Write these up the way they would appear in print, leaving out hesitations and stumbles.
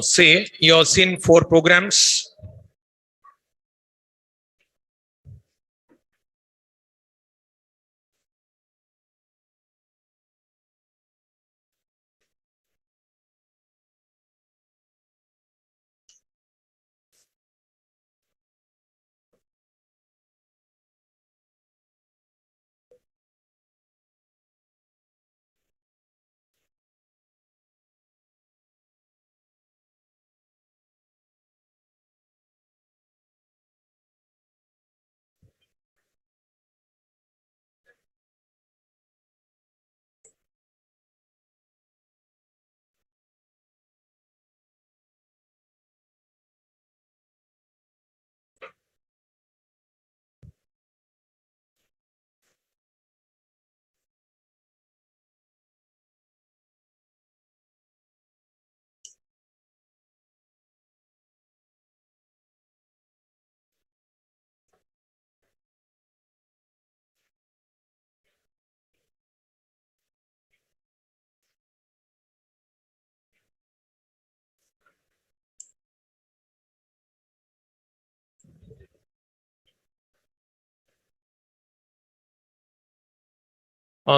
Say you have seen 4 programs.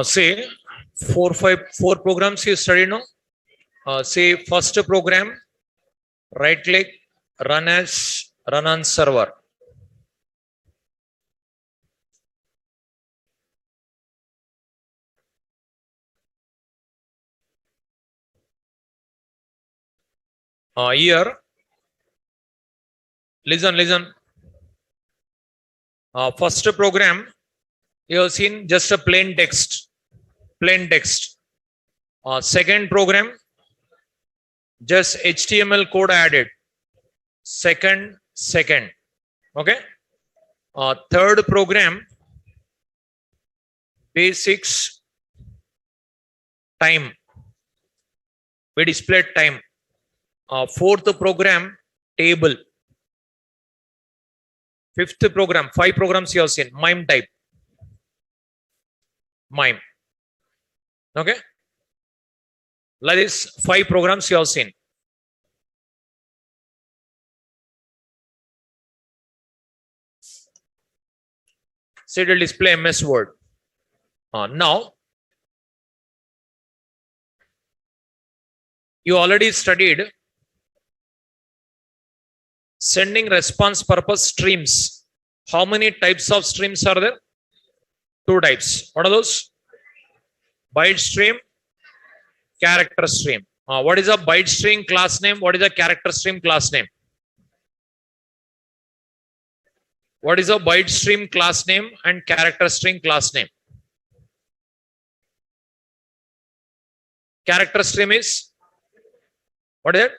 Say 4 programs you study now. Say first program, right click, run on server. Here, listen. First program, you have seen just a plain text. Second program, just HTML code added. Second. Okay. Third program, basics, time. We displayed time. Fourth program, table. Fifth program, 5 programs you have seen. Mime type. Mime. Okay. Like this, 5 programs you have seen. So it will display MS Word. Now, you already studied sending response purpose streams. How many types of streams are there? 2 types. What are those? Byte stream, character stream. What is a byte stream class name? What is a character stream class name? What is a byte stream class name and character string class name? Character stream is, what is it?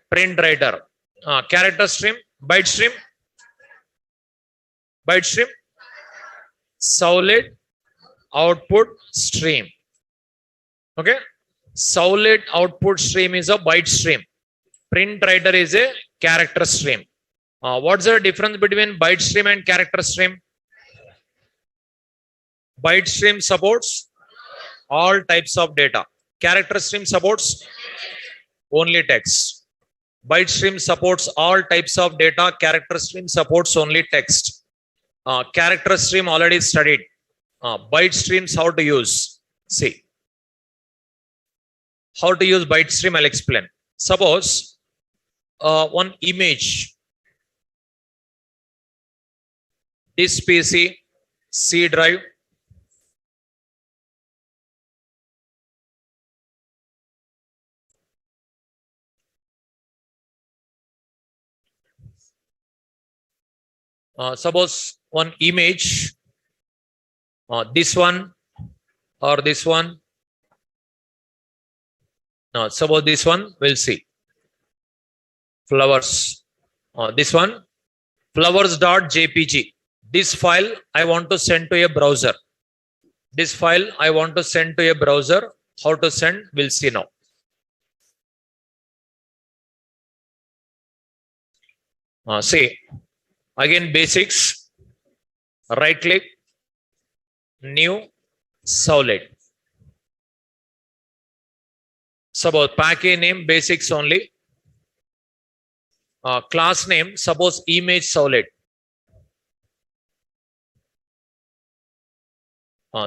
Print writer. Character stream, byte stream, servlet output stream. Okay. Servlet output stream is a byte stream. Print writer is a character stream. What's the difference between byte stream and character stream? Byte stream supports all types of data. Character stream supports only text. Byte stream supports all types of data. Character stream supports only text. Character stream already studied. Byte streams how to use. See. How to use byte stream, I'll explain. Suppose one image. This PC, C drive. Suppose one image, this one or this one. Suppose this one, we'll see. Flowers. This one, flowers.jpg. This file I want to send to a browser. How to send, we'll see now. See, again basics, right click, new, servlet. Suppose package name basics only. Class name, suppose image servlet.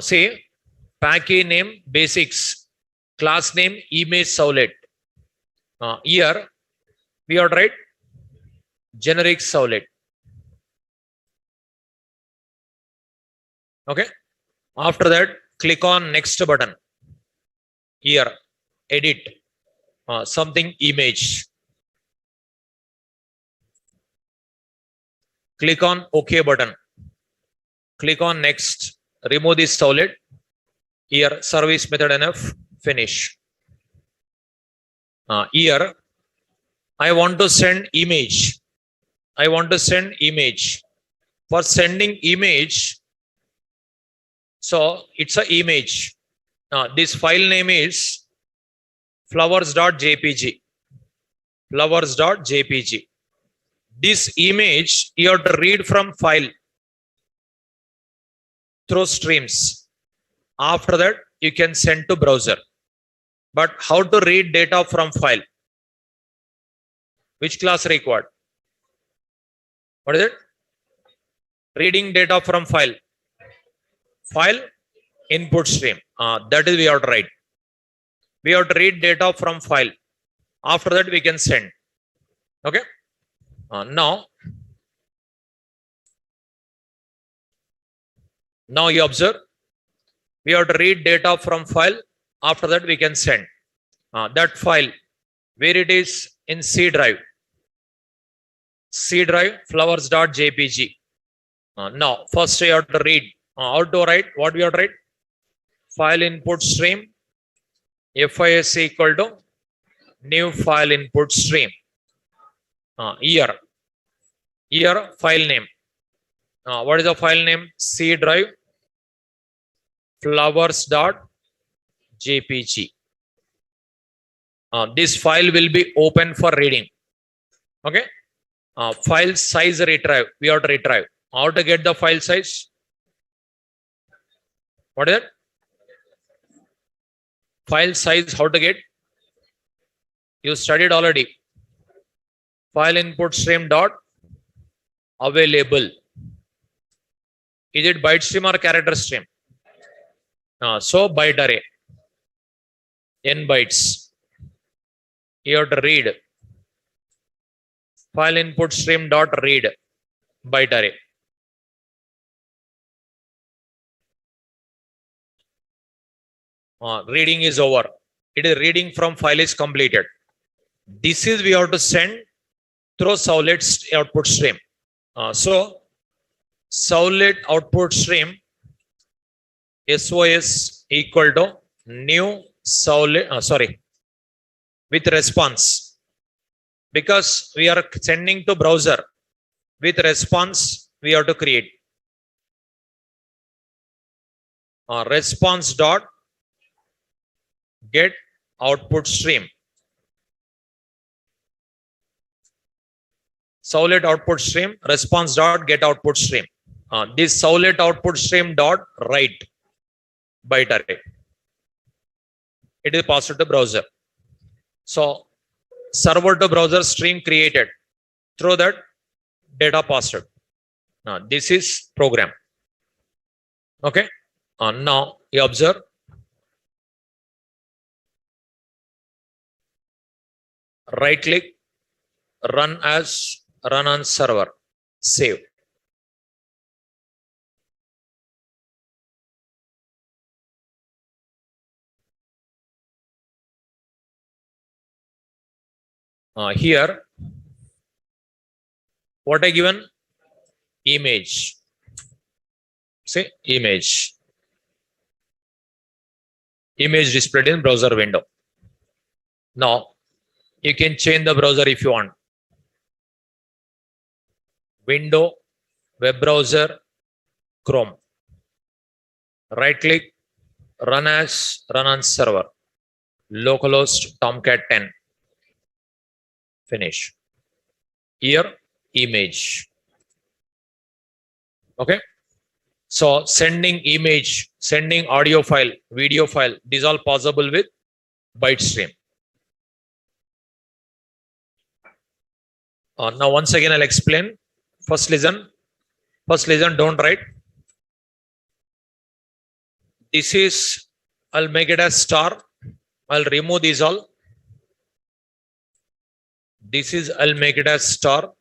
Say package name basics, class name image servlet. Here we are write generic servlet. Okay. After that, click on next button. Here, edit something image. Click on OK button. Click on next. Remove this servlet. Here, service method enough. Finish. Here, I want to send image. I want to send image. For sending image, so it's an image. This file name is flowers.jpg. Flowers.jpg. This image you have to read from file through streams. After that, you can send to browser. But how to read data from file? Which class required? What is it? Reading data from file. File input stream. That is we have to write. We have to read data from file. After that, we can send. Okay. Now you observe. We have to read data from file. After that, we can send. That file, where it is in C drive. C drive flowers.jpg. Now, first you have to read. How to write? What we have to write? File input stream. FIS equal to new file input stream. Here file name. What is the file name? C drive flowers.jpg. This file will be open for reading. Okay. File size retrieve. We have to retrieve. How to get the file size? What is it? File size, how to get? You studied already. File input stream dot available. Is it byte stream or character stream? So byte array. N bytes. You have to read. File input stream dot read byte array. Reading is over. It is reading from file is completed. This is we have to send through servlet's output stream. So servlet output stream SOS equal to new servlet, with response. Because we are sending to browser with response, we have to create response dot get output stream. Servlet output stream response dot get output stream. This servlet output stream dot write byte array. It is passed to browser. So server to browser stream created through that data passed. This is program. Okay. Now you observe. Right click, run as, run on server, save. Here, what I given? Image. Say image. Image displayed in browser window. Now, you can change the browser if you want. Window, web browser, Chrome. Right click, run as, run on server. Localhost Tomcat 10. Finish. Here, image. Okay. So sending image, sending audio file, video file, these all possible with byte stream. Now once again I'll explain. First listen. First listen, don't write. This is, I'll make it as star. I'll remove these all. This is, I'll make it as star.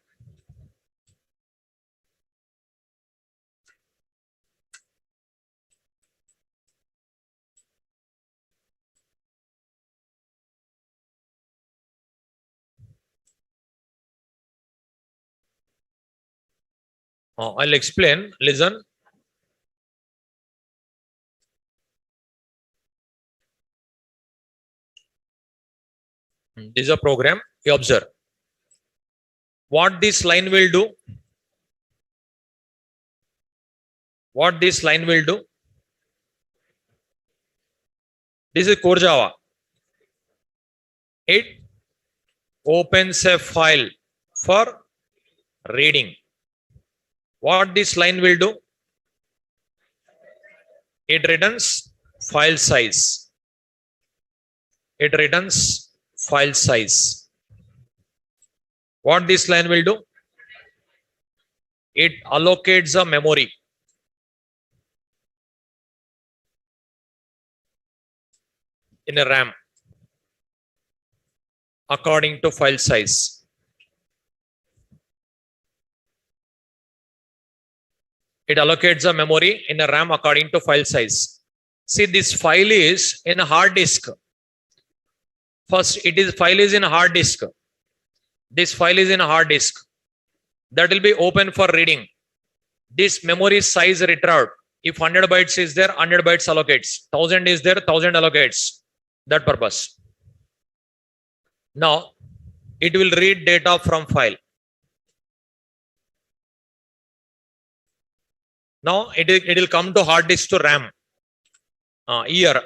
I'll explain. Listen. This is a program. You observe. What this line will do? What this line will do? This is core Java. It opens a file for reading. What this line will do? It returns file size. It returns file size. What this line will do? It allocates a memory. In a RAM according to file size. It allocates a memory in a RAM according to file size. See, this file is in a hard disk. First, file is in a hard disk. This file is in a hard disk. That will be open for reading. This memory size retrieved. If 100 bytes is there, 100 bytes allocates. 1000 is there, 1000 allocates. That purpose. Now, it will read data from file. Now, it will come to hard disk to RAM. Here,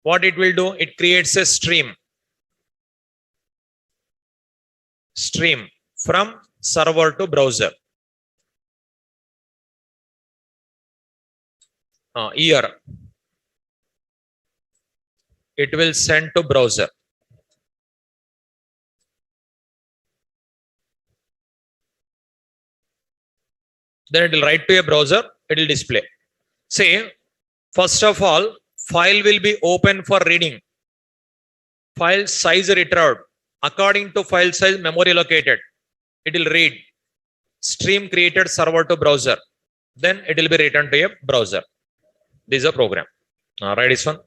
what it will do? It creates a stream. Stream from server to browser. Here, it will send to browser. Then it will write to a browser, it will display. Say, first of all, file will be open for reading. File size retrieved. According to file size, memory allocated. It will read. Stream created server to browser. Then it will be returned to a browser. This is a program. Write this one.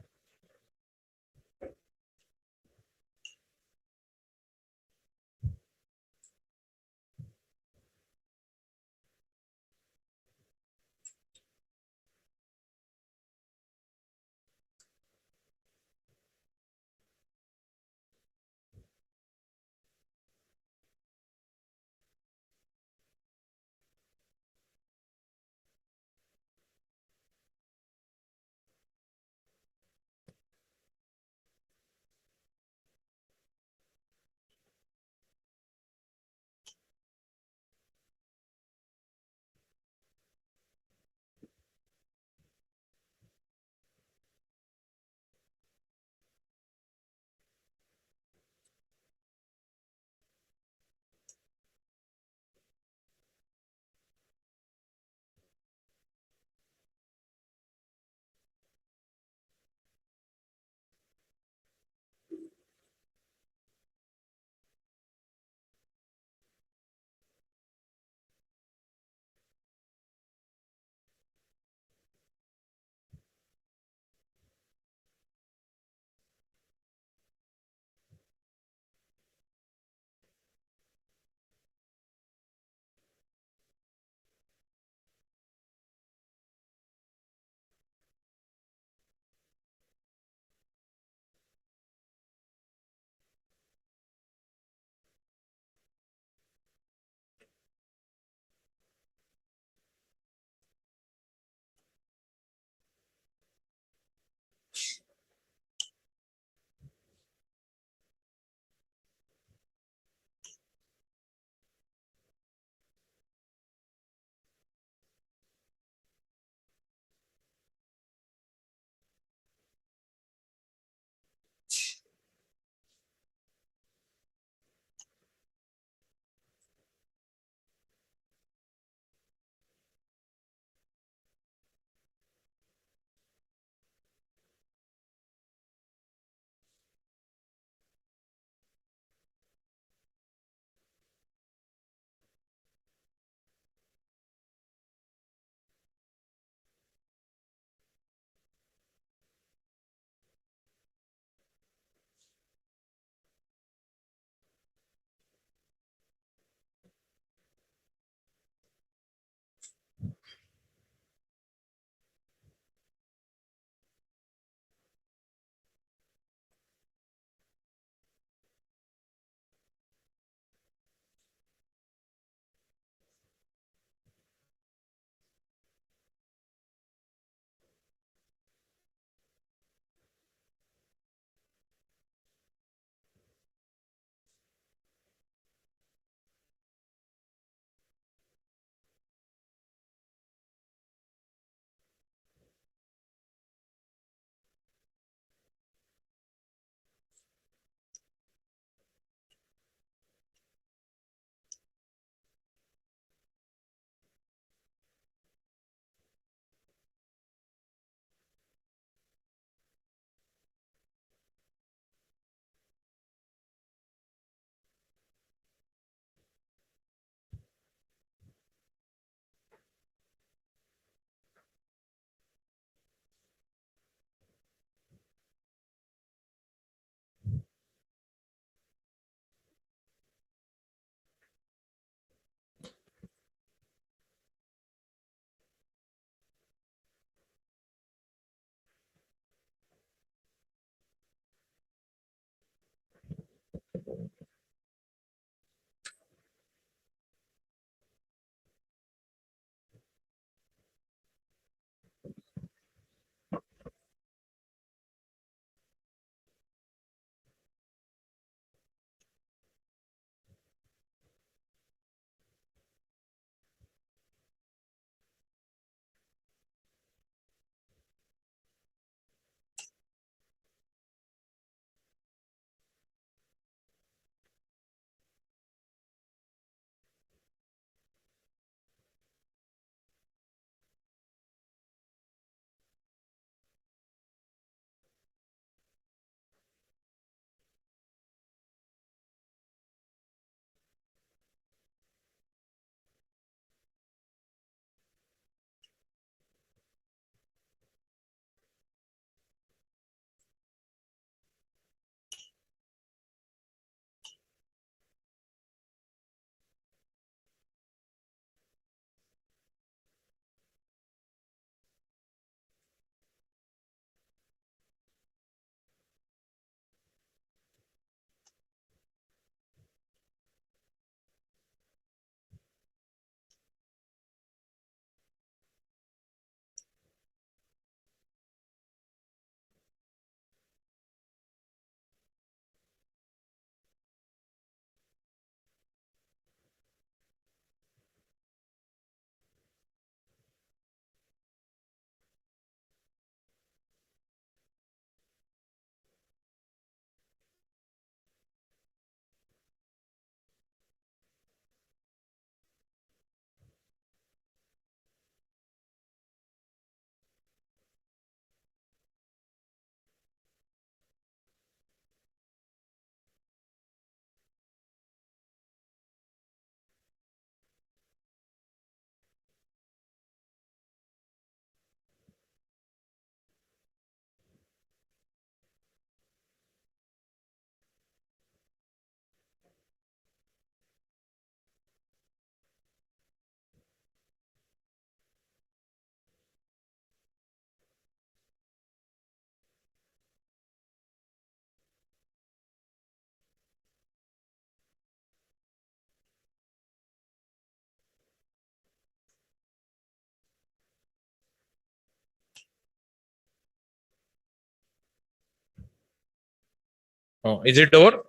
Oh, is it over?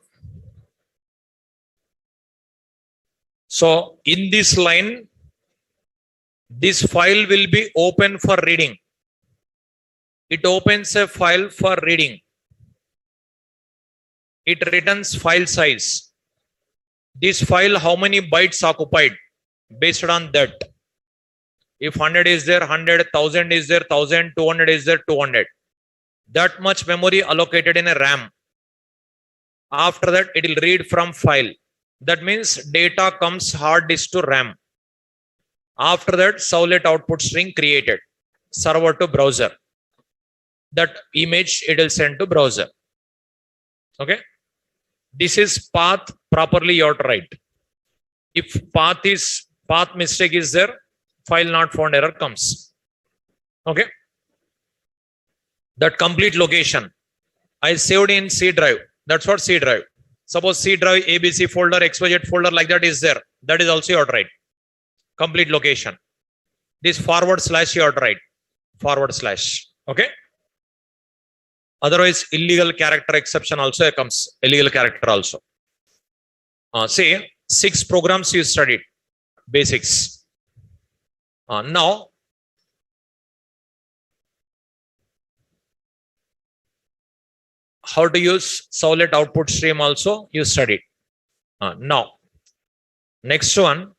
So in this line, this file will be open for reading. It opens a file for reading. It returns file size. This file, how many bytes occupied? Based on that. If 100 is there, 100, 1000 is there, 1000, 200 is there, 200. That much memory allocated in a RAM. After that, it will read from file. That means data comes hard disk to RAM. After that, servlet output string created. Server to browser. That image it will send to browser. Okay. This is path properly you have to write. If path mistake is there, file not found error comes. Okay. That complete location I saved in C drive. That's what C drive. Suppose C drive, ABC folder, XYZ folder like that is there. That is also you have to write. Complete location. This forward slash you have to write. Forward slash. Okay. Otherwise, illegal character exception also comes. Illegal character also. Say 6 programs you studied. Basics. Now, how to use servlet output stream also you studied. Now, next one.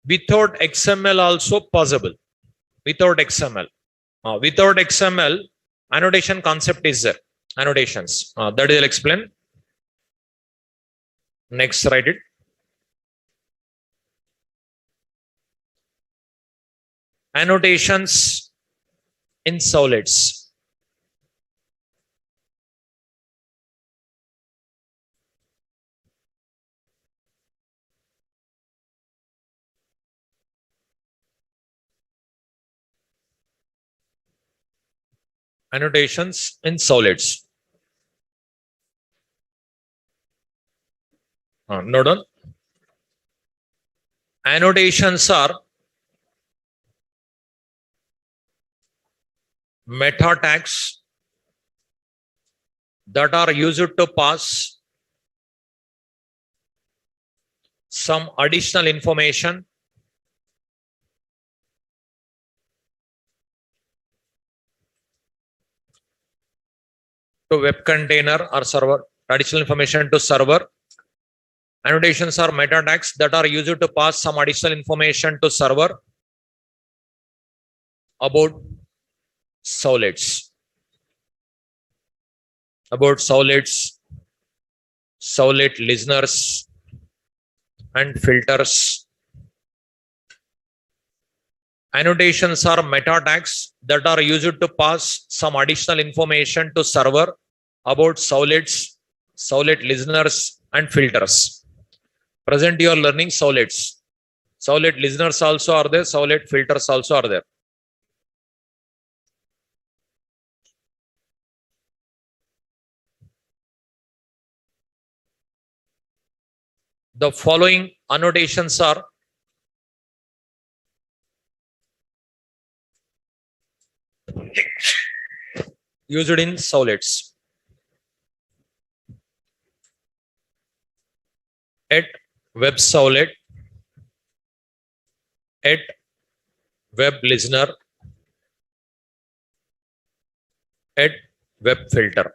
Without XML also possible. Without XML. Without XML, annotation concept is there. Annotations. That I'll explain. Next, write it. Annotations in servlets. Annotations in servlets. Note down. Annotations are meta tags that are used to pass some additional information to web container or server. Additional information to server. Annotations are meta tags that are used to pass some additional information to server about servlets. About servlets, servlet listeners and filters. Annotations are meta tags that are used to pass some additional information to server about servlets, servlet listeners and filters. Present you are learning servlets. Servlet listeners also are there, servlet filters also are there. The following annotations are used in servlets. At web servlet, at web listener, at web filter.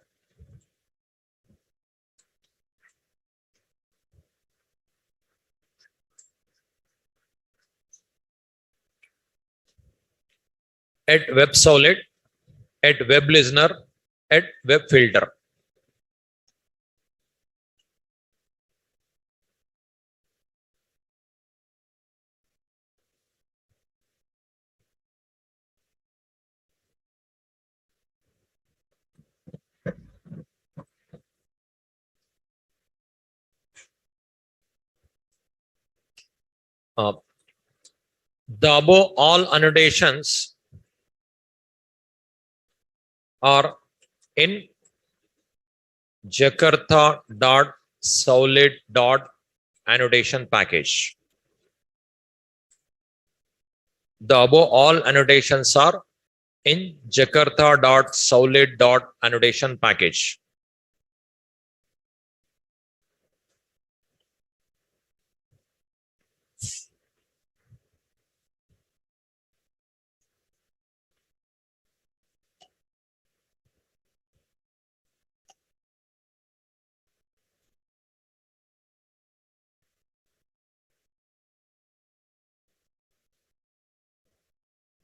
At web servlet, at web listener, at web filter. The above all annotations are in jakarta.servlet.annotation package. The above all annotations are in jakarta.servlet.annotation package.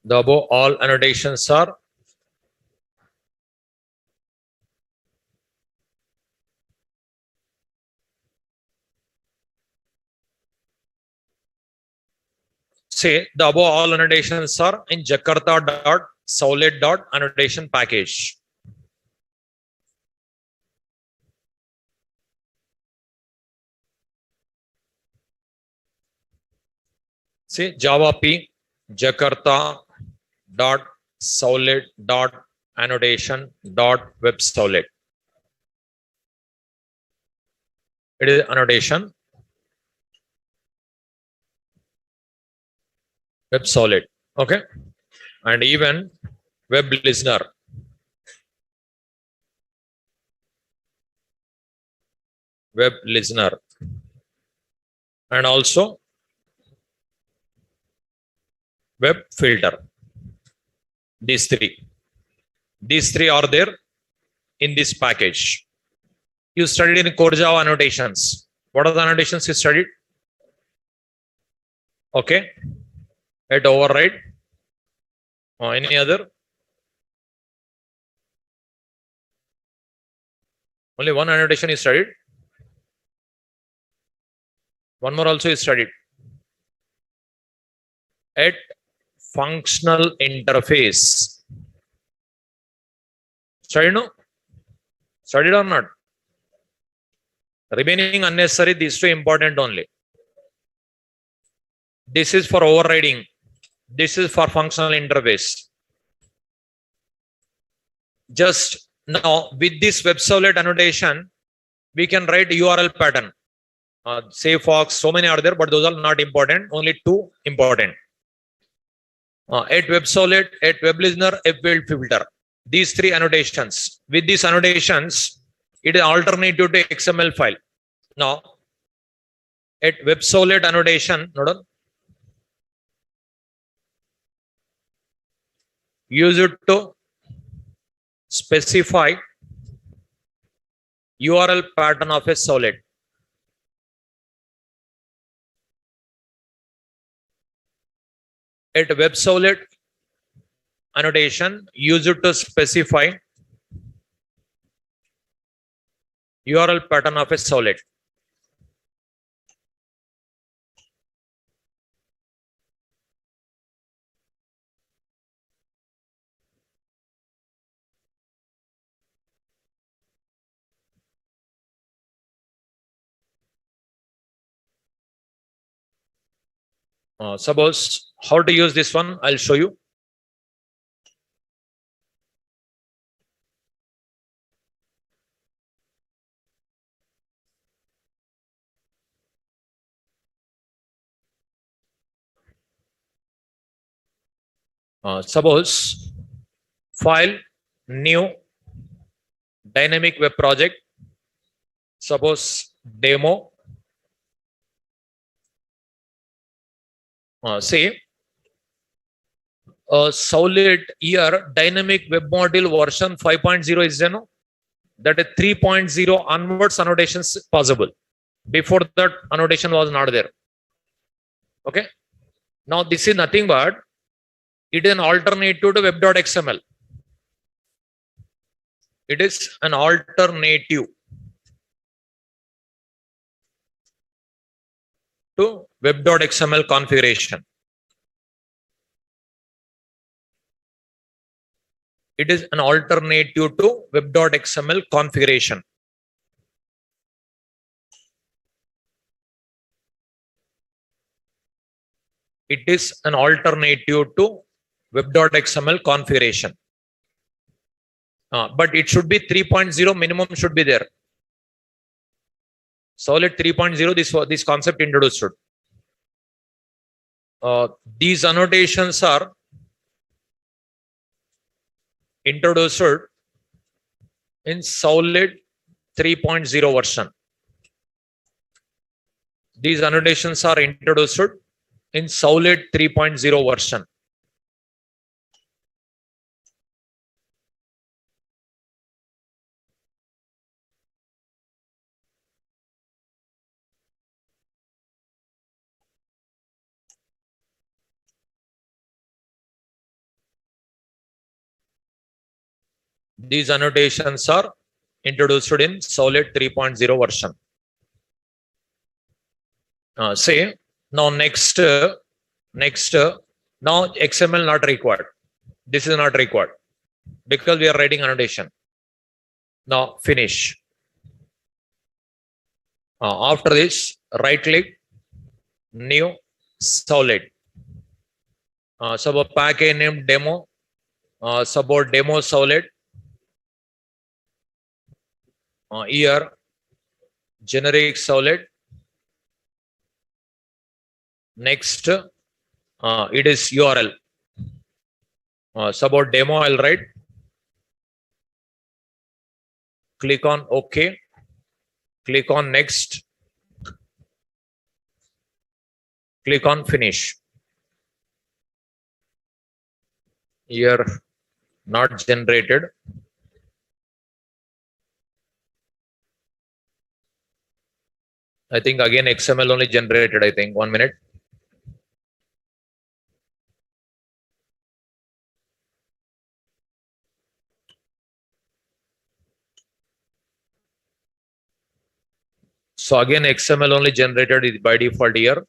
The above all annotations are say the above all annotations are in jakarta.servlet.annotation package. See Java P Jakarta dot servlet dot annotation dot web servlet. It is annotation web servlet. Okay, and even web listener. Web listener and also web filter. These three are there in this package. You studied in core Java annotations. What are the annotations you studied? Okay, at override or any other? Only one annotation is studied. One more also is studied. At functional interface. Studied no? Studied or not? Remaining unnecessary, these two important only. This is for overriding. This is for functional interface. Just now with this web servlet annotation, we can write URL pattern. Say Fox, so many are there, but those are not important. Only two important. At web servlet, at web listener, at web filter. These three annotations. With these annotations, it is alternative to XML file. Now, at web servlet annotation, use it to specify URL pattern of a servlet. At web servlet annotation, use it to specify URL pattern of a servlet. Suppose how to use this one, I'll show you. Suppose file, new, dynamic web project. Suppose demo. Say Servlet here dynamic web module version 5.0 is there, no? That is 3.0 onwards annotations possible. Before that annotation was not there. Okay. Now this is nothing but it is an alternative to web.xml. It is an alternative to web.xml configuration. It is an alternative to web.xml configuration. It is an alternative to web.xml configuration. But it should be 3.0 minimum should be there. Servlet 3.0, this concept introduced. These annotations are introduced in Servlet 3.0 version. These annotations are introduced in Servlet 3.0 version. These annotations are introduced in Servlet 3.0 version. Say now next, now XML not required. This is not required because we are writing annotation. Now finish. After this, right click, new Servlet. Support package name demo. Support demo Servlet. Here generic Servlet. Next, it is URL. Support demo, I'll write. Click on OK. Click on next. Click on finish. Here not generated. I think again XML only generated, I think. 1 minute. So again XML only generated by default here.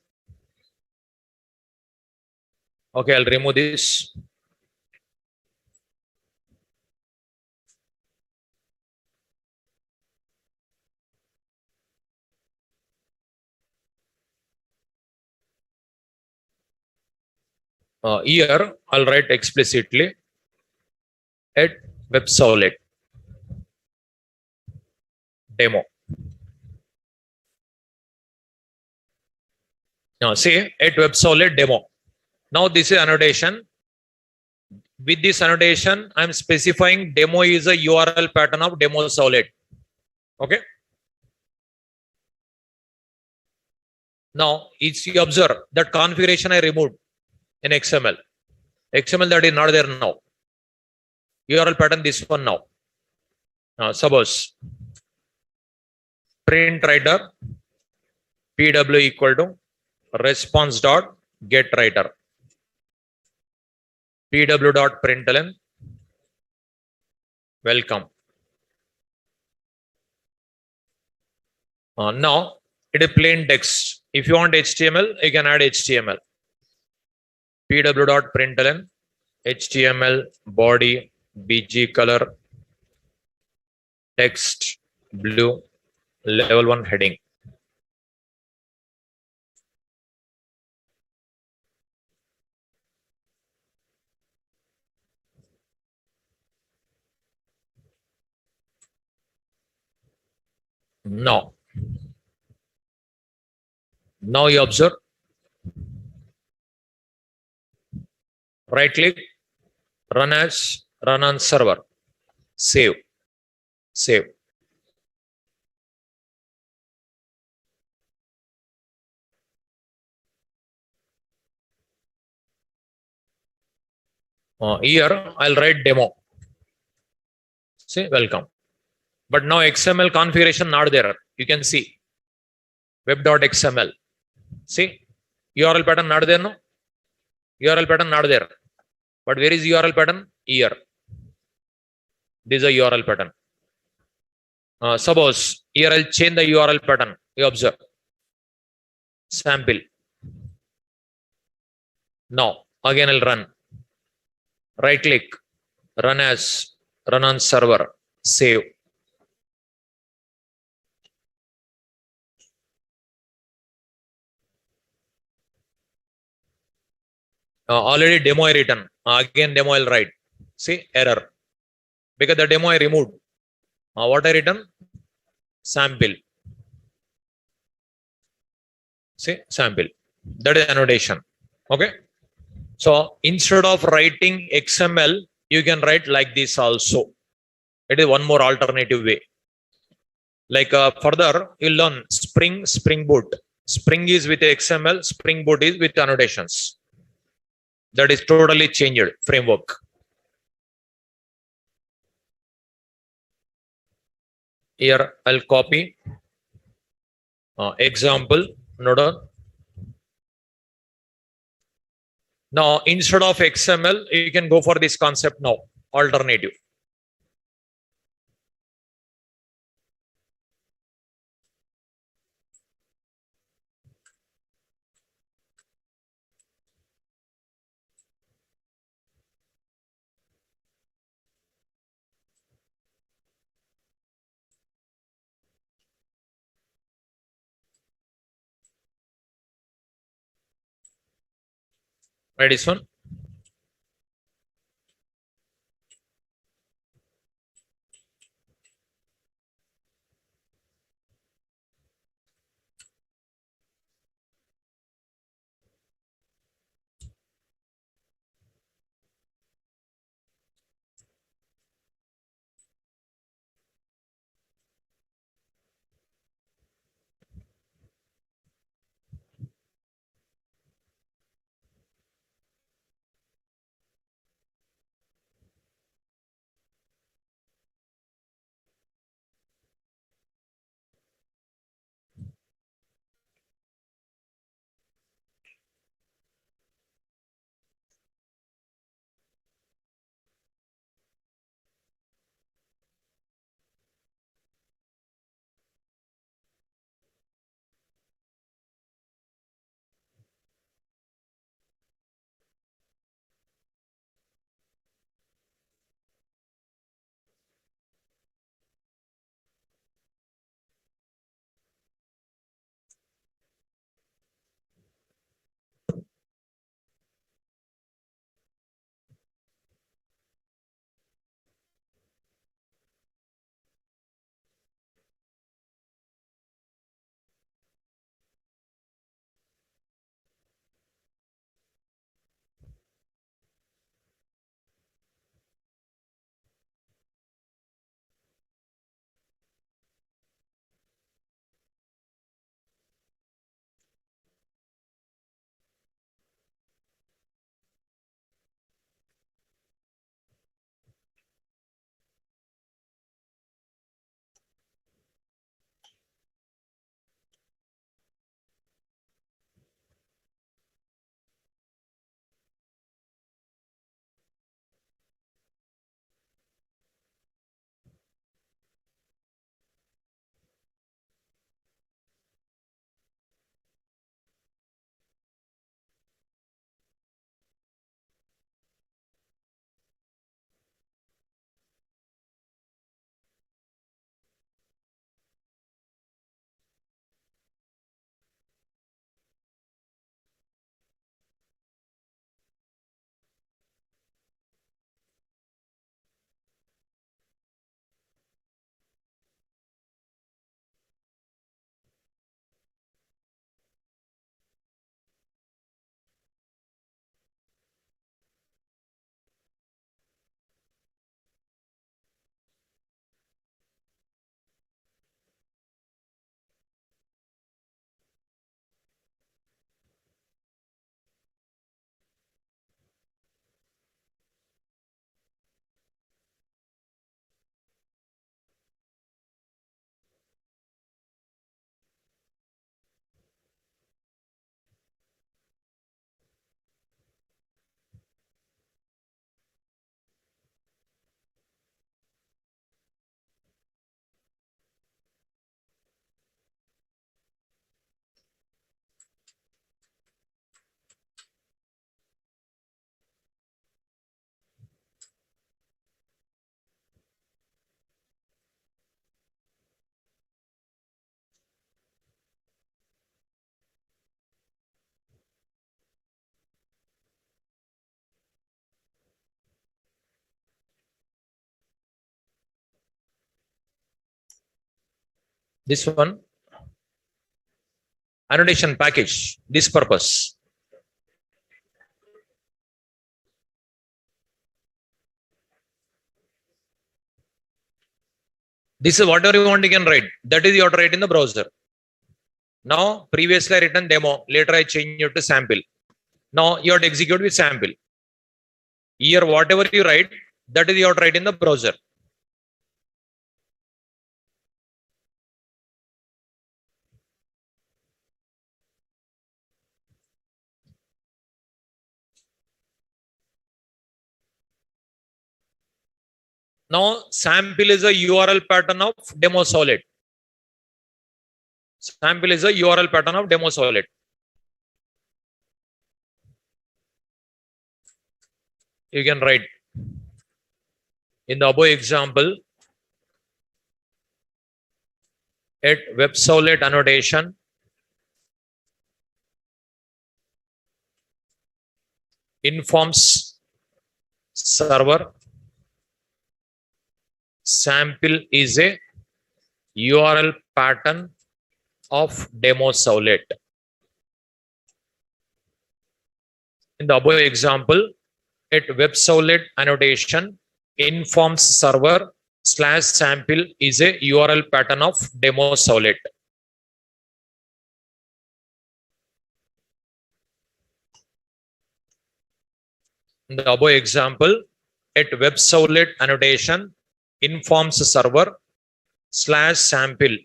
Okay, I'll remove this. Here I'll write explicitly at web servlet demo. Now see at web servlet demo. Now this is annotation. With this annotation, I'm specifying demo is a URL pattern of demo servlet. Okay. Now it's you observe that configuration I removed in XML. XML that is not there now. URL pattern this one now. Suppose print writer PW equal to response dot get writer PW dot println welcome. Now it is plain text. If you want HTML, you can add HTML. PW dot println HTML body BG color text blue level 1 heading. Now you observe, right click, run as, run on server, save. Here I'll write demo. See, welcome. But now XML configuration not there. You can see web.xml. See, URL pattern not there, no? URL pattern not there. But where is URL pattern? Here. This is a URL pattern. Suppose here I'll change the URL pattern. You observe. Sample. Now again I'll run. Right click, run as, run on server, save. Already demo I written. Again demo I'll write. See, error. Because the demo I removed. What I written? Sample. See, sample. That is annotation. Okay. So instead of writing XML, you can write like this also. It is one more alternative way. Like further, you learn Spring Boot. Spring is with XML, Spring Boot is with annotations. That is totally changed framework. Here I'll copy example node. Now instead of XML, you can go for this concept now. Alternative. Right, this one. This one, annotation package, this purpose. This is whatever you want, you can write. That is you have to write in the browser. Now, previously I written demo. Later I change it to sample. Now you have to execute with sample. Here, whatever you write, that is you have to write in the browser. Now, sample is a URL pattern of demo solid. Sample is a URL pattern of demo solid. You can write in the above example at web solid annotation informs server sample is a URL pattern of demo servlet. In the above example, at web servlet annotation informs server slash sample is a URL pattern of demo servlet. In the above example, at web servlet annotation informs server slash sample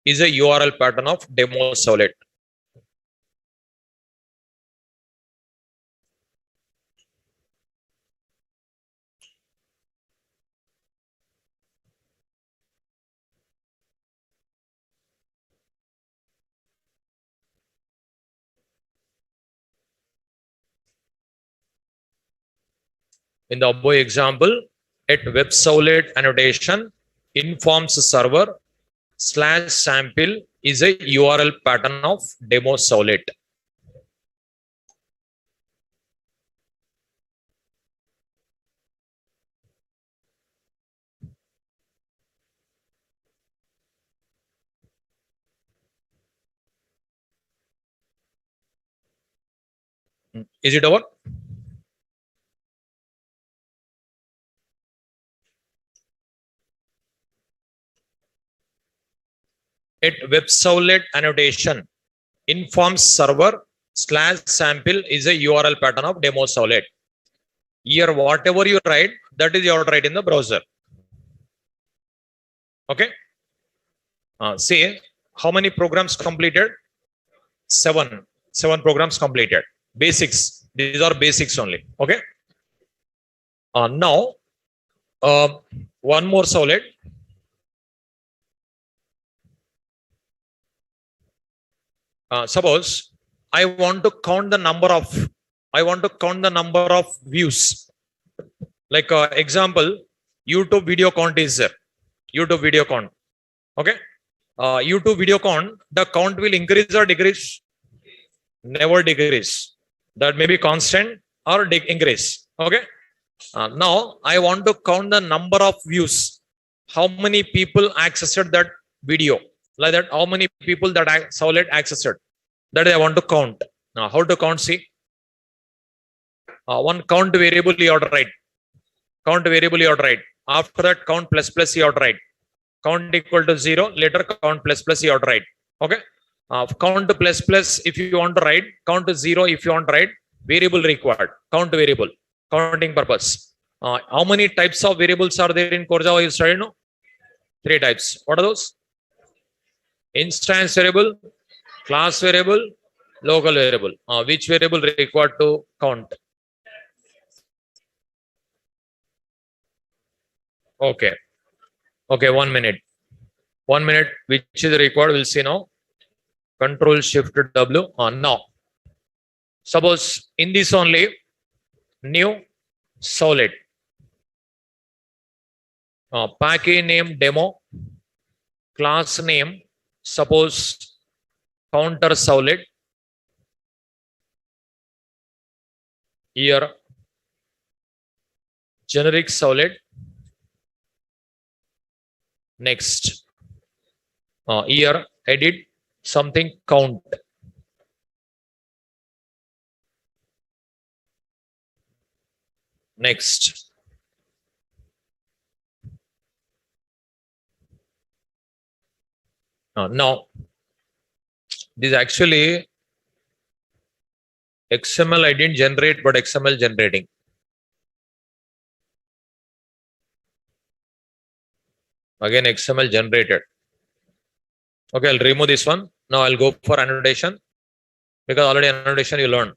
is a URL pattern of demo servlet. In the above example, at web servlet annotation informs server slash sample is a URL pattern of demo servlet. Is it over? At web servlet annotation informs server slash sample is a URL pattern of demo servlet. Here, whatever you write, that is you write in the browser. Okay. See how many programs completed? Seven programs completed. Basics. These are basics only. Okay. Now, one more servlet. Suppose I want to count the number of views. Like example, YouTube video count is there. YouTube video count. Okay. YouTube video count, the count will increase or decrease? Never decrease. That may be constant or increase. Okay. Now I want to count the number of views. How many people accessed that video? Like that, how many people that servlet accessed? That I want to count. Now, how to count? See, one count variable you have to write. Count variable you have to write. After that, count plus you have to write. Count equal to 0. Later, count plus you have to write. Okay. Count plus if you want to write. Count to 0 if you want to write. Variable required. Count variable. Counting purpose. How many types of variables are there in Core Java you studied? No? 3 types. What are those? Instance variable, class variable, local variable. Which variable required to count? Okay. Okay, 1 minute. 1 minute, which is required, we'll see now. Control Shift W. Now, suppose in this only, new servlet. Package name demo, class name, suppose counter servlet. Here, generic servlet. Next, here edit something count. Next, now this actually XML I didn't generate, but XML generating. Again, XML generated. Okay, I'll remove this one. Now I'll go for annotation, because already annotation you learned.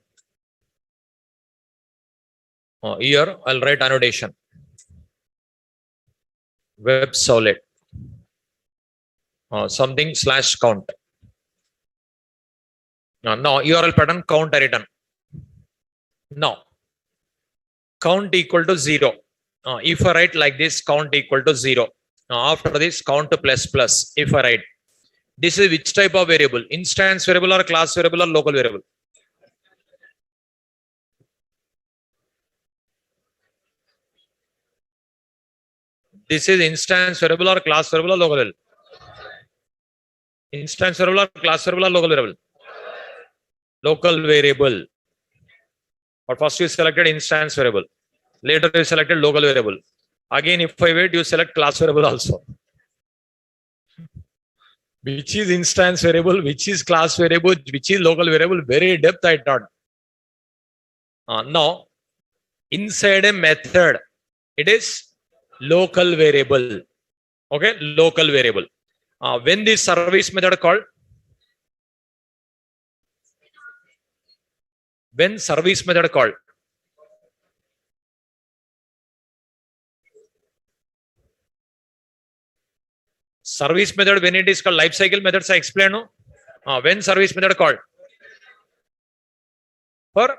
Here I'll write annotation. Web servlet. Something slash count. Now URL pattern count I written. Now count equal to 0. If I write like this, count equal to 0. After this, count to plus. If I write, this is which type of variable? Instance variable or class variable or local variable? This is instance variable or class variable or local variable? Instance variable or class variable or local variable? Local variable. But first you selected instance variable. Later you selected local variable. Again, if I wait, you select class variable also. Which is instance variable, which is class variable, which is local variable, very depth I taught. Now, inside a method, it is local variable. Okay, local variable. When this service method called? When service method called? Service method, when it is called life cycle methods, I explain. No? When service method called? For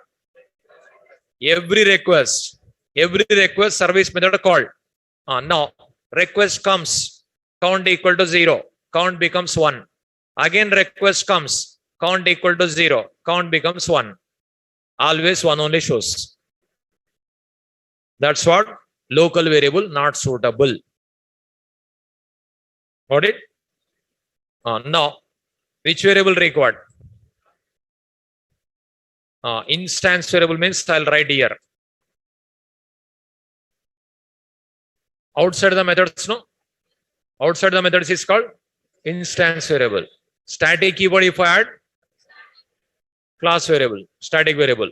every request service method called. Now, request comes, count equal to 0, count becomes 1. Again, request comes, count equal to 0, count becomes 1. Always 1 only shows. That's what local variable not suitable. Got it? Now, which variable required? Instance variable means I'll write here. Outside the methods, no? Outside the methods is called instance variable. Static keyword if I add, class variable, static variable.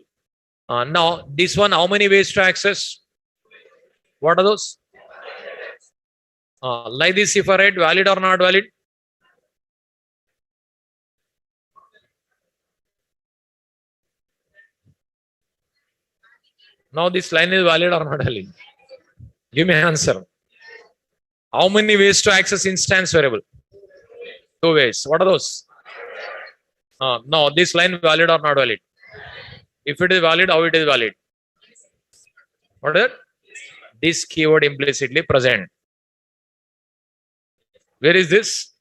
Now, this one, how many ways to access? What are those? Like this, if I write valid or not valid? Now this line is valid or not valid? Give me an answer. How many ways to access instance variable? 2 ways. What are those? Now this line valid or not valid? If it is valid, how it is valid? What is it? This keyword implicitly present. Where is this?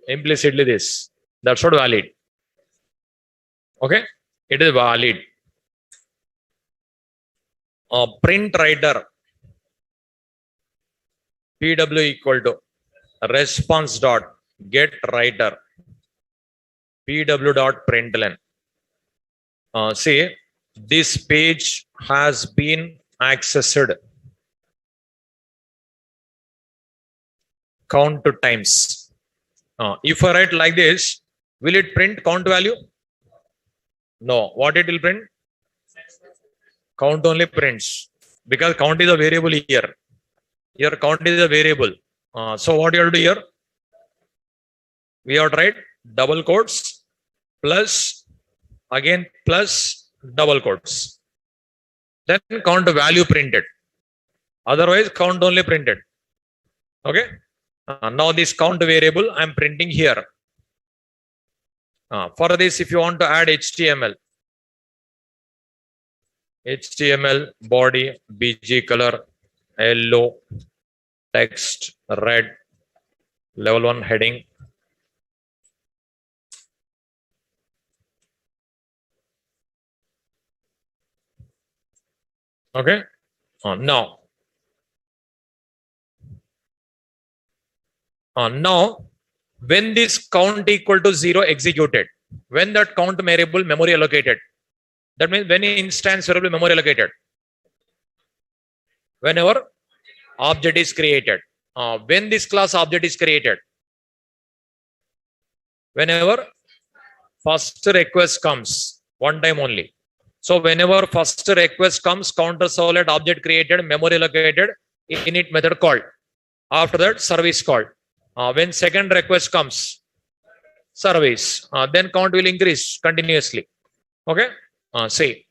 Implicitly this. That's what valid. Okay? It is valid. Print writer. PW equal to response dot get writer. PW dot println. See, this page has been accessed. Count to times. If I write like this, will it print count value? No. What it will print? Count only prints. Because count is a variable here. Here count is a variable. So what you have to do here? We have to write double quotes plus again plus double quotes. Then count the value printed. Otherwise count only printed. Okay. Now this count variable I am printing here. For this, if you want to add HTML body BG color yellow, text red, level 1 heading. Okay. Now when this count equal to 0 executed, when that count variable memory allocated, that means when instance variable memory allocated, whenever object is created, when this class object is created, whenever first request comes, one time only. So whenever first request comes, counter servlet object created, memory allocated, init method called. After that, service called. When second request comes, service, then count will increase continuously. Okay. See.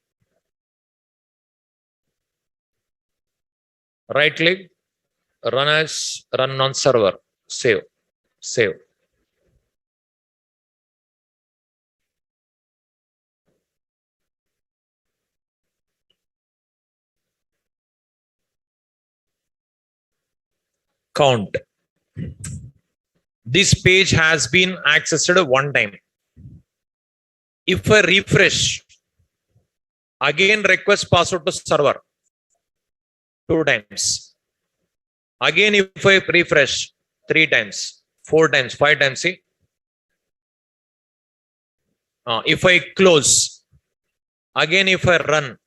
Right click, run on server, save. Count. This page has been accessed one time. If I refresh, again request password to server 2 times. Again, if I refresh 3 times, 4 times, 5 times, see. If I close, again, if I run,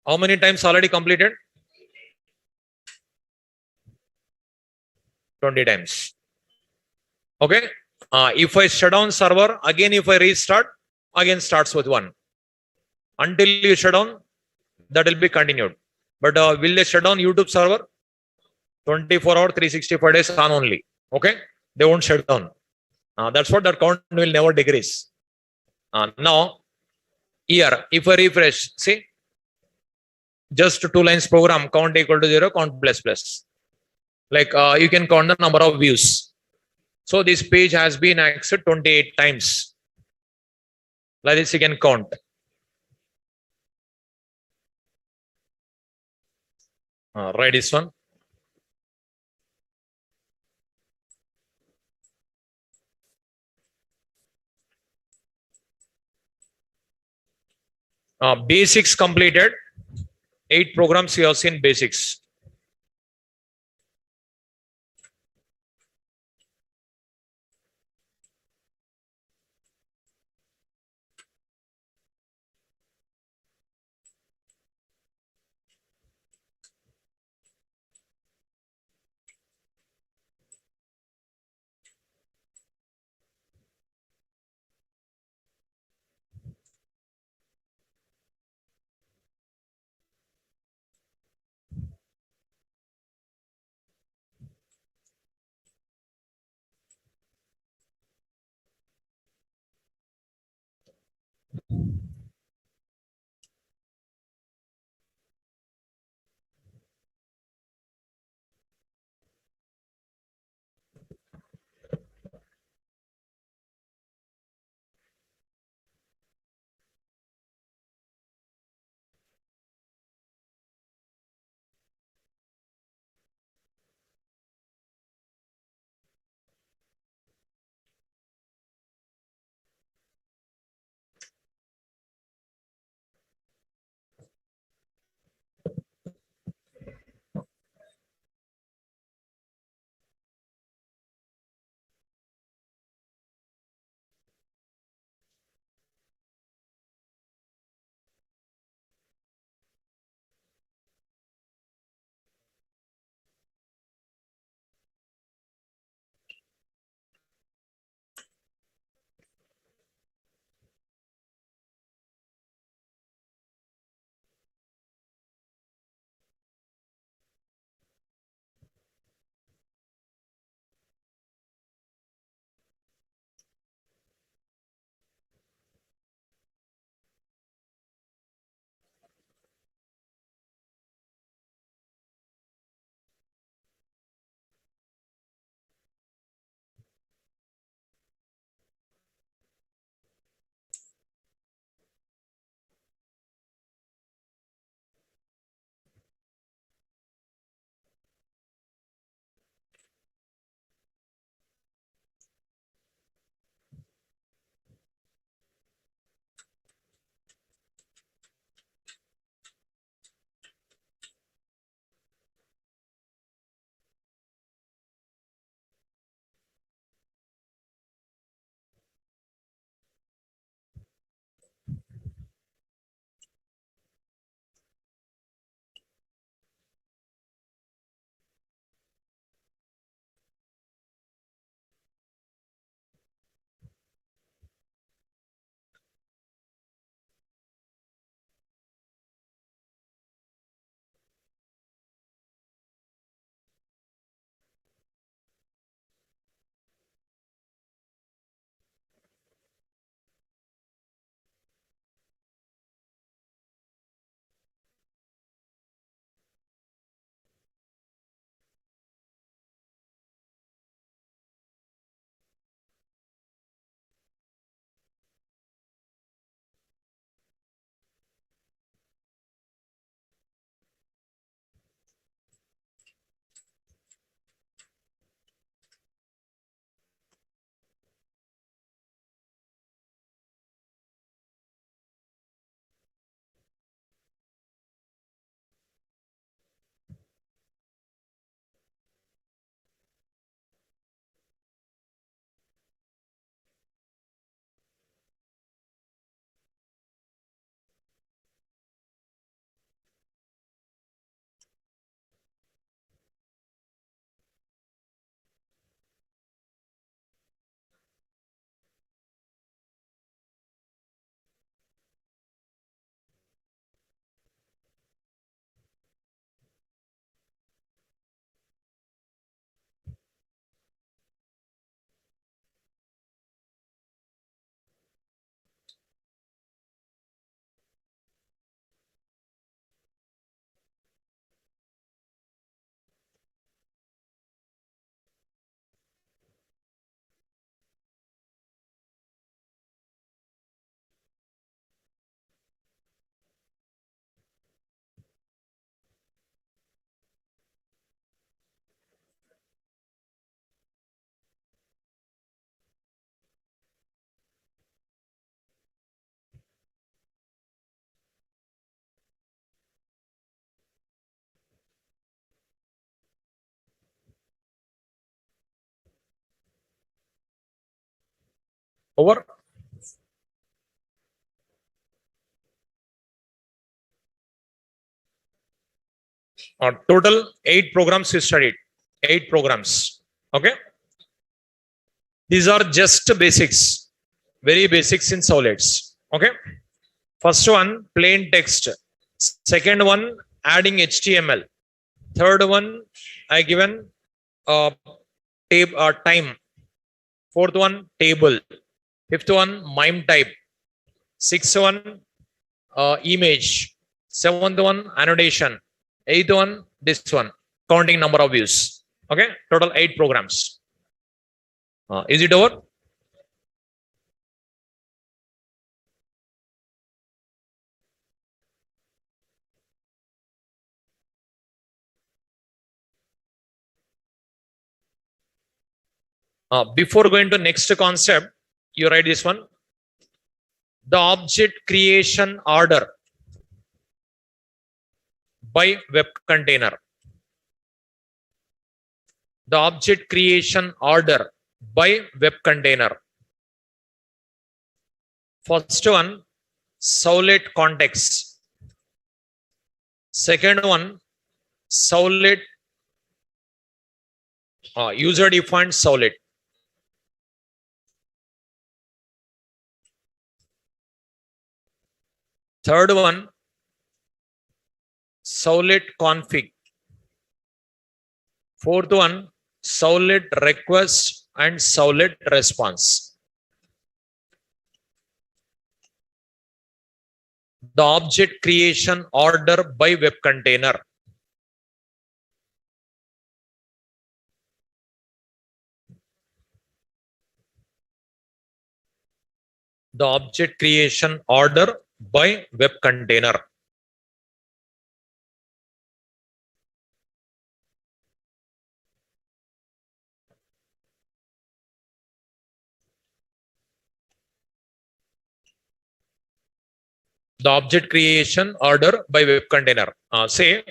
how many times already completed? 20 times. Okay. If I shut down server, again, if I restart, again starts with 1. Until you shut down, that will be continued. But will they shut down YouTube server? 24 hour, 365 days on only. Okay. They won't shut down. That's what that count will never decrease. Now, here, if I refresh, see, just 2 lines program, count equal to 0, count plus plus. Like you can count the number of views. So this page has been accessed 28 times. Like this, you can count. Write this one. Basics completed. 8 programs you have seen basics. Over. Total 8 programs we studied. 8 programs. Okay. These are just basics. Very basics in servlets. Okay. First one, plain text. Second one, adding HTML. Third one, I given time. Fourth one, table. Fifth one, mime type. Sixth one, image. Seventh one, annotation. Eighth one, this one, counting number of views. Okay, total 8 programs. Is it over? Before going to next concept, you write this one. The object creation order by web container. The object creation order by web container. First one, servlet context. Second one, servlet user defined servlet. Third one, servlet config. Fourth one, servlet request and servlet response. The object creation order by web container. The object creation order by web container. The object creation order by web container. Say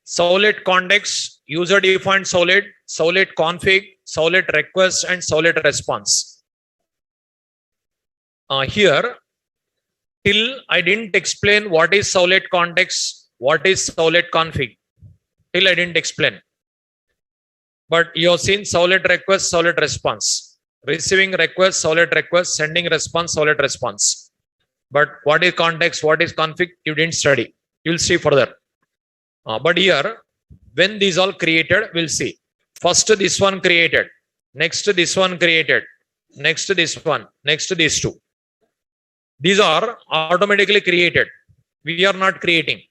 servlet context, user defined servlet, servlet config, servlet request, and servlet response. Here, till I didn't explain what is servlet context, what is servlet config. Till I didn't explain. But you have seen servlet request, servlet response. Receiving request, servlet request, sending response, servlet response. But what is context, what is config, you didn't study. You'll see further. But here, when these all created, we'll see. First this one created. Next this one created. Next this one. Next these two. These are automatically created. We are not creating.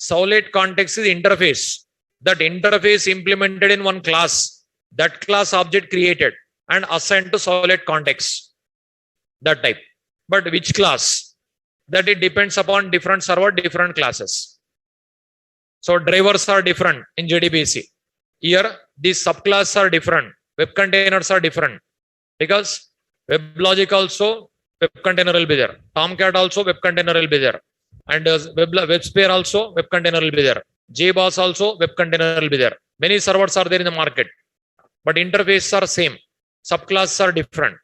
Servlet context is interface. That interface implemented in one class. That class object created and assigned to servlet context. That type. But which class? That it depends upon different server, different classes. So drivers are different in JDBC. Here, these subclasses are different. Web containers are different. Because WebLogic also, web container will be there. Tomcat also, web container will be there. And WebSphere also, web container will be there. JBoss also, web container will be there. Many servers are there in the market. But interfaces are same. Subclasses are different.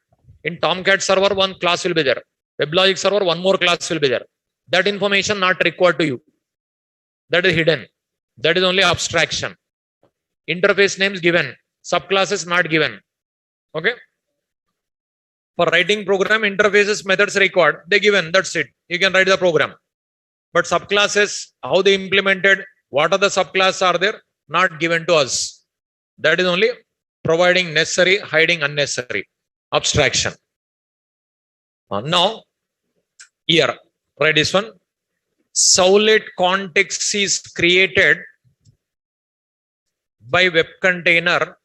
In Tomcat server, one class will be there. WebLogic server, one more class will be there. That information not required to you. That is hidden. That is only abstraction. Interface names given. Subclasses not given. Okay. For writing program, interfaces methods required. They given. That's it. You can write the program. But subclasses, how they implemented, what are the subclasses are there? Not given to us. That is only providing necessary, hiding unnecessary. Abstraction. Now, here, write this one. Servlet context is created by web container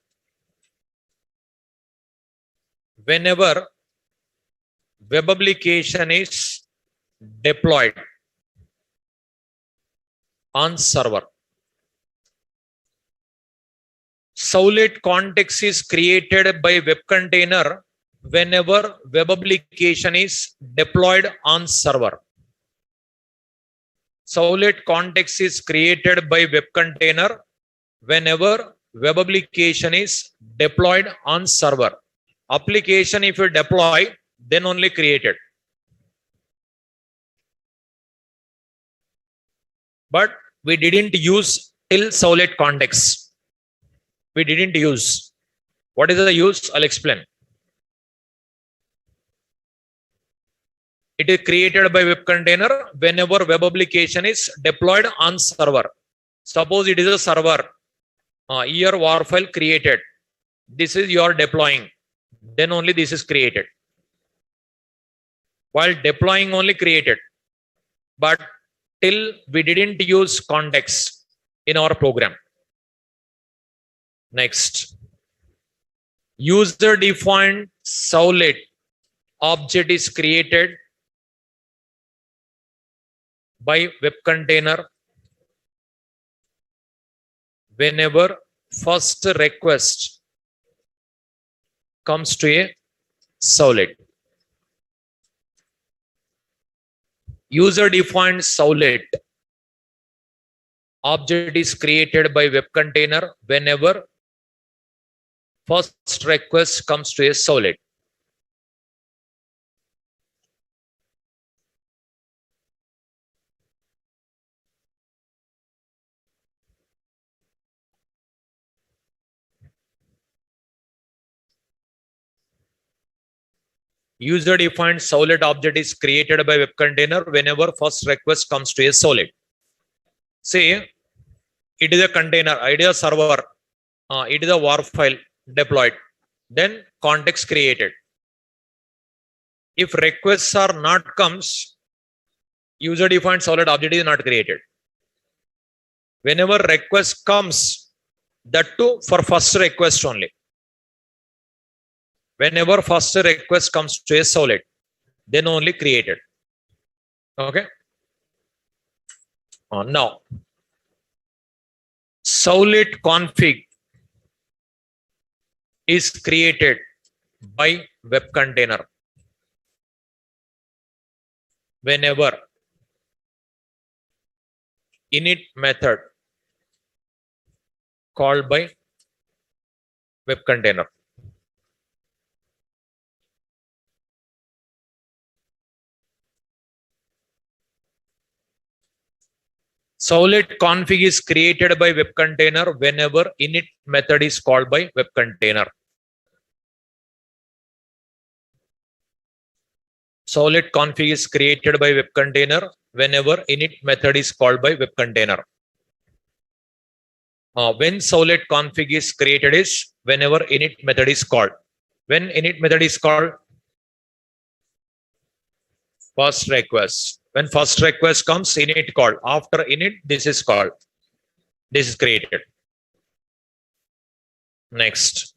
whenever web application is deployed on server. Servlet context is created by web container whenever web application is deployed on server. Servlet context is created by web container whenever web application is deployed on server. application if you deploy, then only created. But we didn't use till servlet context. We didn't use. What is the use? I'll explain. It is created by web container whenever web application is deployed on server. Suppose it is a server. Here war file created. This is your deploying. Then only this is created. While deploying only created. But till we didn't use context in our program. Next. User defined servlet object is created by web container whenever first request comes to a servlet. User defined servlet object is created by web container whenever first request comes to a servlet. User defined servlet object is created by web container whenever first request comes to a servlet. Say it is a container, it is a server, it is a war file deployed, then context created. If requests are not comes, user defined servlet object is not created. Whenever request comes, that too for first request only. Whenever first request comes to a servlet, then only created. Okay. Now, servlet config is created by web container whenever init method called by web container. Servlet config is created by web container whenever init method is called by web container. Servlet config is created by web container whenever init method is called by web container. When servlet config is created is whenever init method is called. When init method is called, first request. When first request comes, init called. After init, this is called. This is created. Next.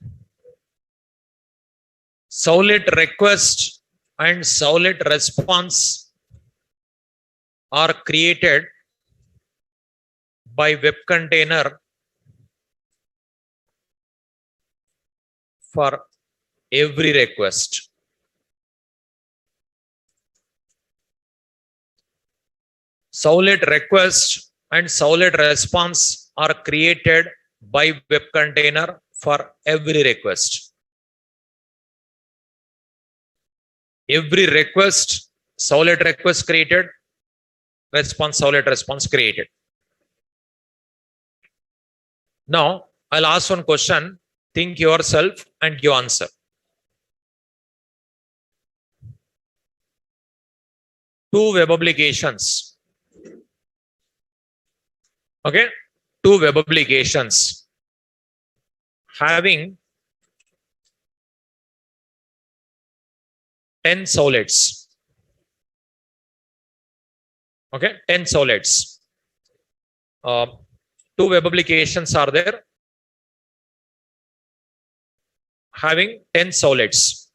Servlet request and servlet response are created by web container for every request. Servlet request and servlet response are created by web container for every request. Every request, servlet request created, response, servlet response created. Now, I'll ask one question. Think yourself and give answer. Two web applications. Okay, two web applications having 10 servlets. Okay, 10 servlets. Two web applications are there having 10 servlets.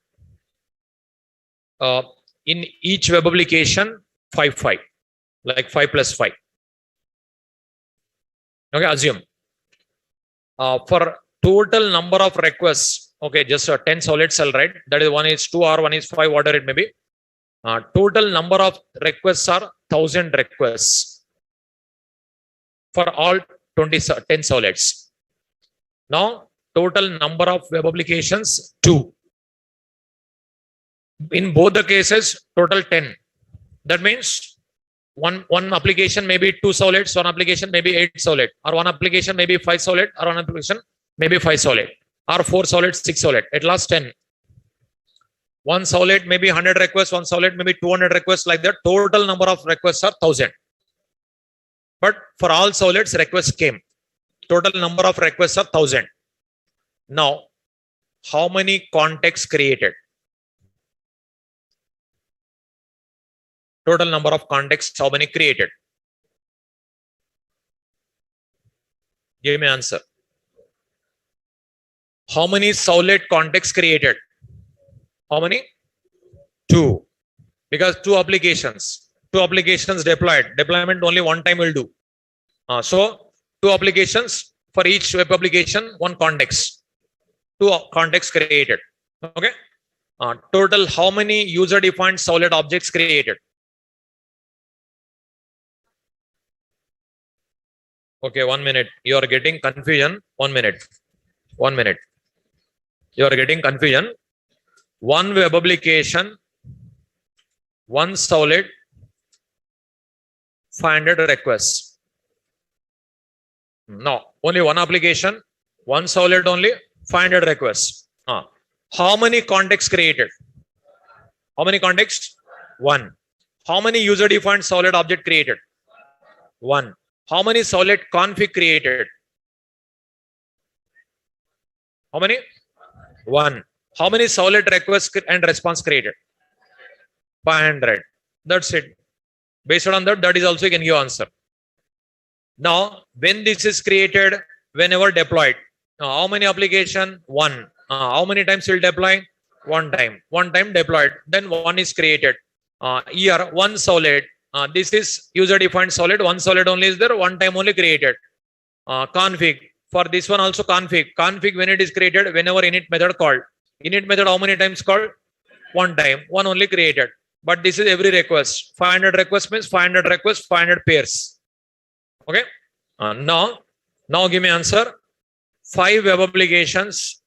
In each web application, 5, like 5 plus 5. Okay, assume. For total number of requests, okay, just 10 servlets, I'll write. That is, one is 2 or one is 5, whatever it may be. Total number of requests are 1000 requests for all 10 servlets. Now, total number of web applications, 2. In both the cases, total 10. That means one application may be 2 solids, one application may be 8 solid, or one application may be 5 solid, or one application may be 5 solid, or 4 solid, 6 solid. At last 10. One solid may be 100 requests, one solid may be 200 requests, like that. Total number of requests are 1000. But for all solids, requests came. Total number of requests are 1000. Now, how many contexts created? Total number of contexts, how many created? Give me answer. How many solid contexts created? How many? 2. Because 2 applications deployed. Deployment only one time will do. So 2 applications for each web application, 1 context. 2 contexts created. Okay. Total, how many user-defined solid objects created? Okay, 1 minute. You are getting confusion. 1 minute. 1 minute. You are getting confusion. 1 web application, 1 solid, 500 requests. No, only 1 application, 1 solid only, 500 requests. How many contexts created? How many contexts? 1. How many user-defined solid object created? 1. How many solid config created? How many? 1. How many solid requests and response created? 500. That's it. Based on that, that is also you can give answer. Now, when this is created, whenever deployed, how many application? 1. How many times will deploy? 1 time. 1 time deployed. Then 1 is created. Here, 1 solid. This is user-defined solid. 1 solid only is there. 1 time only created. Config. For this one also config. Config when it is created, whenever init method called. Init method how many times called? 1 time. 1 only created. But this is every request. 500 requests means 500 requests, 500 pairs. Okay. Now give me answer. 5 web applications.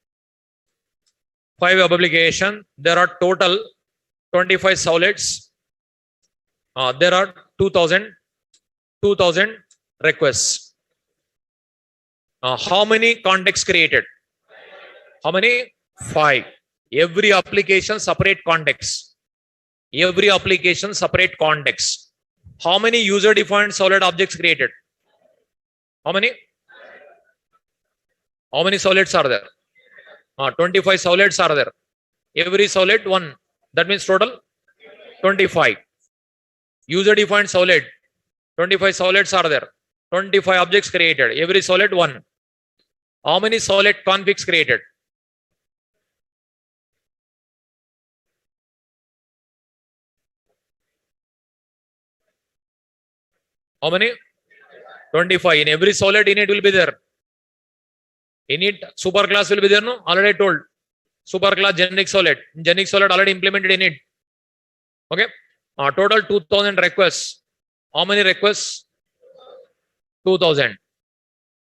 5 web application. There are total 25 solids. There are 2000 requests. How many contexts created? How many? 5. Every application separate context. Every application separate context. How many user-defined solid objects created? How many? How many solids are there? 25 solids are there. Every solid 1. That means total 25. User-defined solid. 25 solids are there. 25 objects created. Every solid 1. How many solid configs created? How many? 25. In every solid init will be there. Init superclass will be there, no? Already told. Superclass generic solid. Generic solid already implemented in it. Okay. Total 2000 requests. How many requests? 2000.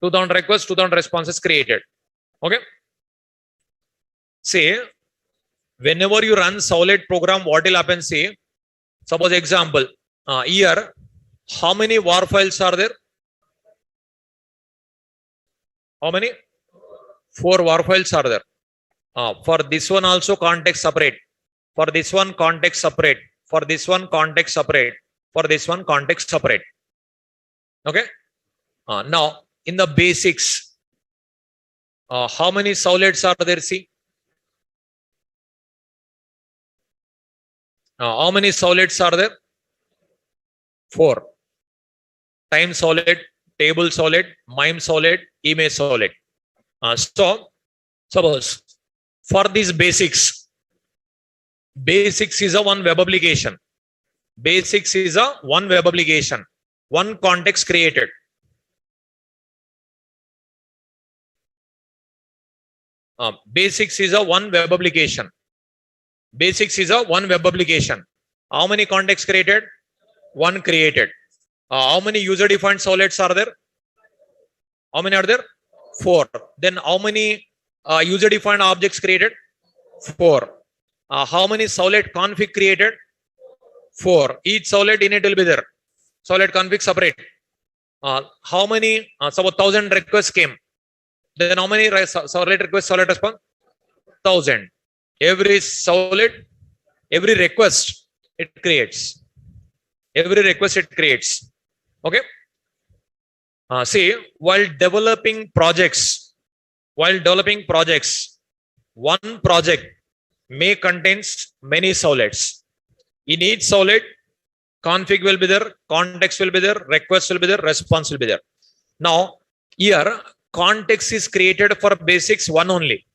2000 requests, 2000 responses created. Okay. Say, whenever you run solid program, what will happen? Say, suppose example, here, how many war files are there? How many? 4 war files are there. For this one also context separate. For this one context separate. For this one context separate. For this one context separate. Okay. Now in the basics, how many solids are there? See. How many solids are there? 4. Time solid, table solid, mime solid, image solid. So suppose for these basics is a 1 web application. Basics is a 1 web application. 1 context created. Basics is a 1 web application. Basics is a 1 web application. How many contexts created? 1 created. How many user-defined solids are there? How many are there? 4. Then how many user-defined objects created? 4. How many servlet config created? 4. Each servlet in it will be there. Servlet config separate. How many? Suppose 1,000 requests came. Then how many servlet requests, servlet response? 1,000. Every servlet, every request it creates. Every request it creates. Okay. See, while developing projects, one project may contains many servlets. In each servlet, config will be there, context will be there, request will be there, response will be there. Now, here context is created for basics one only.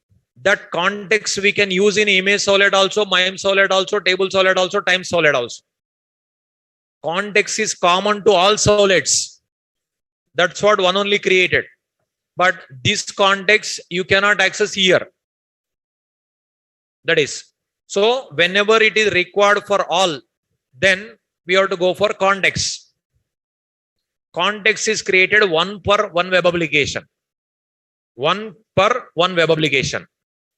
That context we can use in image servlet also, MIME servlet also, table servlet also, time servlet also. Context is common to all servlets. That's what one only created. But this context you cannot access here. That is. So whenever it is required for all, then we have to go for context. Context is created one per one web application. One per one web application.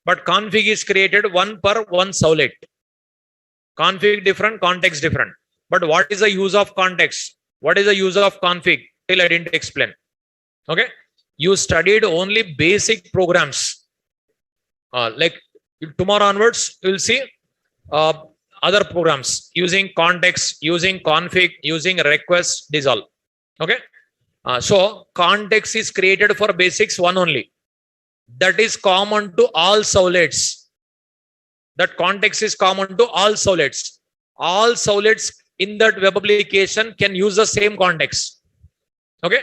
But config is created one per one servlet. Config different, context different. But what is the use of context? What is the use of config? Till I didn't explain. Okay. You studied only basic programs. Like tomorrow onwards, you will see other programs using context, using config, using request, this all. Okay. So context is created for basics one only. That is common to all servlets. That context is common to all servlets. All servlets in that web application can use the same context. Okay.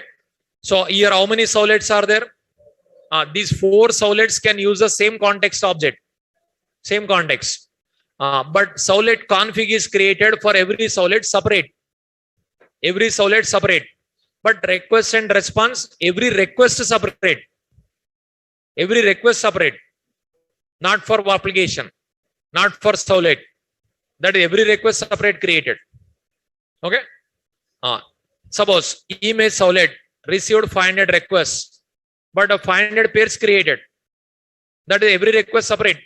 So here how many servlets are there? These 4 servlets can use the same context object. Same context. But servlet config is created for every servlet separate. Every servlet separate. But request and response, every request is separate. Every request separate. Not for application. Not for servlet. That every request separate created. Okay. Suppose image servlet received 500 requests, but a 500 pairs created. That is every request separate.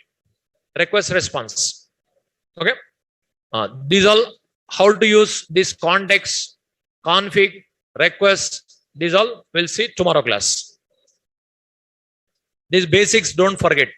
Request response. Okay. These all how to use this context, config, request. These all we'll see tomorrow class. These basics don't forget.